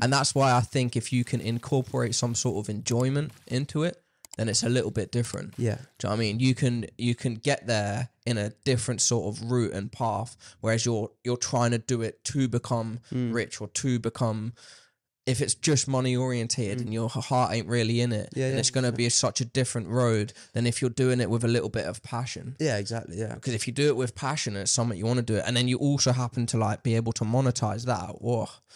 And that's why I think if you can incorporate some sort of enjoyment into it, then it's a little bit different. Yeah. Do you know what I mean? You can get there in a different sort of route and path, whereas you're trying to do it to become rich or to become, if it's just money orientated and your heart ain't really in it, and it's going to be such a different road than if you're doing it with a little bit of passion. Yeah, exactly. Yeah. Because if you do it with passion and it's something you want to do it, and then you also happen to like be able to monetize that,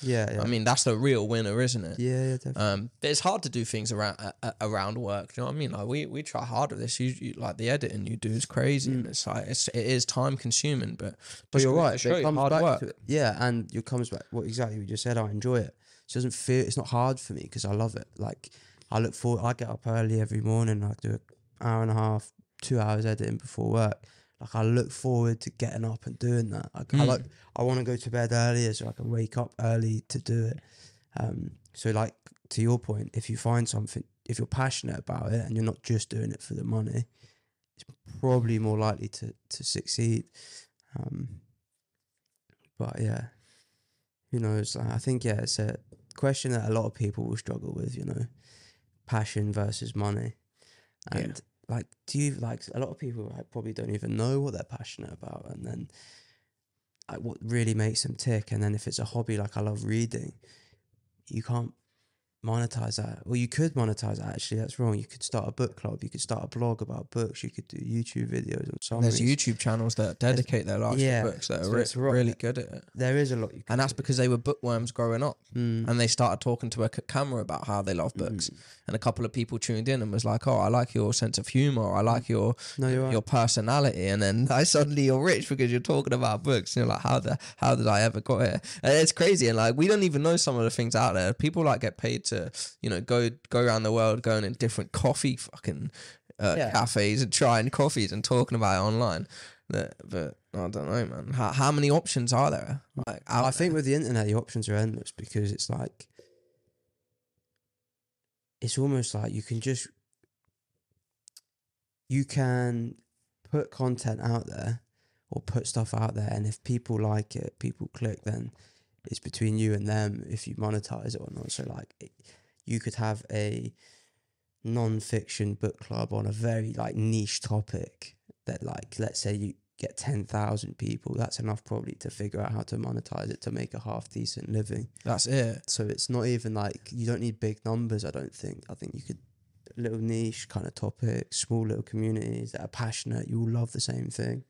Yeah. I mean, that's the real winner, isn't it? Yeah, definitely. But it's hard to do things around work. Do you know what I mean? Like we try hard at this. You like the editing you do is crazy, and it's like it is time consuming. But you're right. It comes hard work. To it. Yeah, and it comes back. What exactly you just said. I enjoy it. It doesn't feel. It's not hard for me because I love it. Like I look forward. I get up early every morning. I do an hour and a half, 2 hours editing before work. Like I look forward to getting up and doing that. I want to go to bed earlier so I can wake up early to do it. So like to your point, if you find something, if you're passionate about it and you're not just doing it for the money, it's probably more likely to succeed. But yeah, who knows? I think it's a question that a lot of people will struggle with. Passion versus money, and. Like, do you like a lot of people probably don't even know what they're passionate about, and then like what really makes them tick. And then if it's a hobby, like I love reading, you can't monetize that. Well, you could monetize that. Actually, that's wrong. You could start a book club. You could start a blog about books. You could do YouTube videos on summaries. There's YouTube channels that dedicate their lives to books that are really good at it. There is a lot you can and that's because they were bookworms growing up, and they started talking to a camera about how they love books. And a couple of people tuned in and was like, "Oh, I like your sense of humor. I like your personality." And then suddenly you're rich because you're talking about books. And you're like, how did I ever got here? And it's crazy. And like we don't even know some of the things out there. People like get paid to go around the world, going in different coffee fucking cafes and trying coffees and talking about it online. But I don't know, man. How many options are there? Like, I think with the internet, the options are endless because it's like, it's almost like you can put content out there or put stuff out there, and if people like it, people click, then it's between you and them if you monetize it or not. So like you could have a non-fiction book club on a very like niche topic that, like, let's say you get 10,000 people. That's enough probably to figure out how to monetize it to make a half decent living. That's it. So it's not even like, you don't need big numbers, I don't think. I think you could, little niche kind of topics, small little communities that are passionate, you all love the same thing.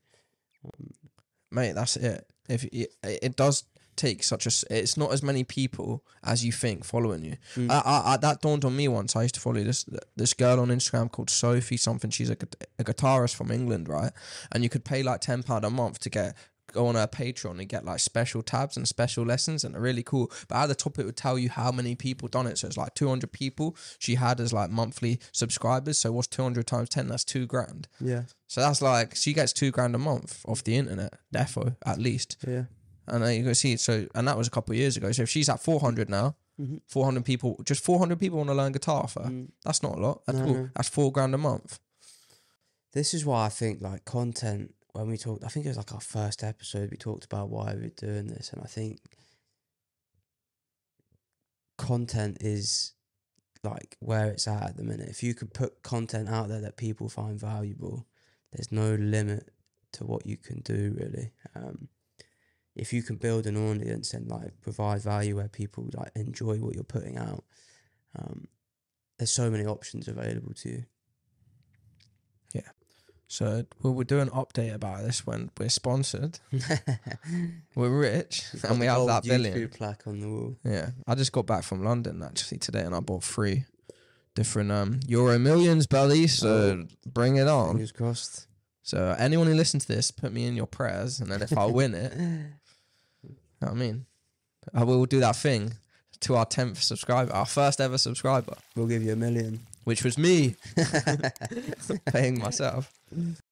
Mate, that's it. If it does take it's not as many people as you think following you. That dawned on me once. I used to follow this girl on Instagram called Sophie something. She's a guitarist from England, right? And you could pay like £10 a month to go on her Patreon and get like special tabs and special lessons, and they're really cool. But at the top it would tell you how many people done it. So it's like 200 people she had as like monthly subscribers. So what's 200 times 10? That's $2,000. Yeah. So that's like, she gets $2,000 a month off the internet, defo, at least. Yeah. And you can see, and that was a couple of years ago. So if she's at 400 now, 400 people, just 400 people want to learn guitar off her. That's not a lot. That's cool. That's $4,000 a month. This is why I think like content, when we talked, I think it was like our first episode, we talked about why we're doing this. And I think content is like where it's at the minute. If you could put content out there that people find valuable, there's no limit to what you can do, really. If you can build an audience and like provide value where people like enjoy what you're putting out, there's so many options available to you. Yeah. So we'll do an update about this when we're sponsored. We're rich and we have that billion. YouTube plaque on the wall. Yeah. I just got back from London actually today, and I bought 3 different Euro Millions, buddy. So bring it on. Fingers crossed. So anyone who listens to this, put me in your prayers, and then if I win it, you know what I mean? I will do that thing to our 10th subscriber, our first ever subscriber. We'll give you $1 million. Which was me paying myself.